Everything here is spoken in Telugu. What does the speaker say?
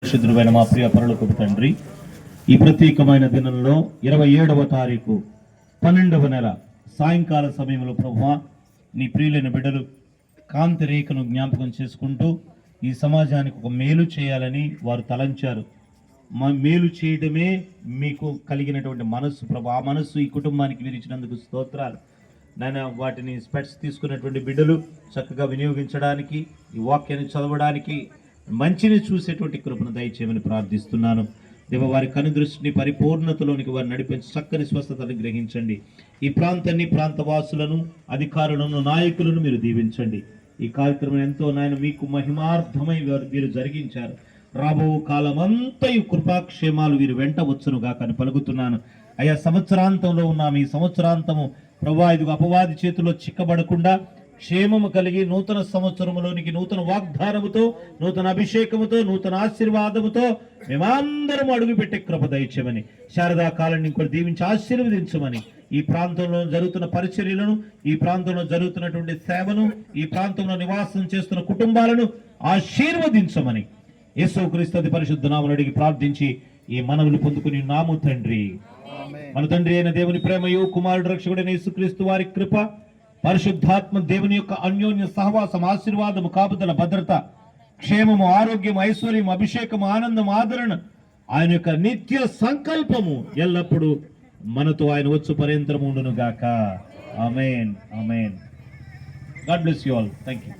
పరిశుద్ధుడైన మా ప్రియ పరలోకపు తండ్రి, ఈ ప్రత్యేకమైన దినంలో 27వ తారీఖు 12వ నెల సాయంకాల సమయంలో ప్రభువా, నీ ప్రియులైన బిడ్డలు కాంతి రేఖను జ్ఞాపకం చేసుకుంటూ ఈ సమాజానికి ఒక మేలు చేయాలని వారు తలంచారు. మేలు చేయడమే మీకు కలిగినటువంటి మనస్సు ప్రభు. ఆ మనస్సు ఈ కుటుంబానికి విరిచినందుకు స్తోత్రాలు నాయన. వాటిని స్పెట్స్ తీసుకున్నటువంటి బిడ్డలు చక్కగా వినియోగించడానికి, ఈ వాక్యాన్ని చదవడానికి, మంచిని చూసేటువంటి కృపను దయచేయమని ప్రార్థిస్తున్నాను. దేవ, వారి కనుదృష్టిని పరిపూర్ణతలోనికి వారు నడిపించి చక్కని స్వస్థతను గ్రహించండి. ఈ ప్రాంతాన్ని, ప్రాంతవాసులను, అధికారులను, నాయకులను మీరు దీవించండి. ఈ కార్యక్రమం ఎంతో నాయన మీకు మహిమార్థమై మీరు జరిగించారు. రాబో కాలమంతయు కృపాక్షేమాలు వీరు వెంట వచ్చునుగా కానీ పలుకుతున్నాను. అయ్యా, సంవత్సరాంతంలో ఉన్నాము. ఈ సంవత్సరాంతము ప్రభా ఇదిగో అపవాది చేతిలో చిక్కబడకుండా క్షేమము కలిగి నూతన సంవత్సరములోనికి నూతన వాగ్దానముతో, నూతన అభిషేకముతో, నూతన ఆశీర్వాదముతో మేమందరం అడుగుపెట్టే కృప దయచేయమని, శారదా కాలాన్ని ఇంకొకటి దీవించి ఆశీర్వదించమని, ఈ ప్రాంతంలో జరుగుతున్న పరిచర్యలను, ఈ ప్రాంతంలో జరుగుతున్నటువంటి సేవను, ఈ ప్రాంతంలో నివాసం చేస్తున్న కుటుంబాలను ఆశీర్వదించమని యేసుక్రీస్తు పరిశుద్ధ నామమున అడిగి ప్రార్థించి ఈ మనవులు పొందుకుని నాము తండ్రి. మన తండ్రి అయిన దేవుని ప్రేమయు, కుమారుడు రక్షకుడైన యేసుక్రీస్తు వారి కృప, పరిశుద్ధాత్మ దేవుని యొక్క అన్యోన్య సహవాసం, ఆశీర్వాదము, కాపుదల, భద్రత, క్షేమము, ఆరోగ్యం, ఐశ్వర్యం, అభిషేకము, ఆనందం, ఆదరణ, ఆయన యొక్క నిత్య సంకల్పము ఎల్లప్పుడూ మనతో ఆయన వచ్చు పర్యంతరము ఉండును గాక. ఆమేన్, ఆమేన్. God bless you all. Thank you.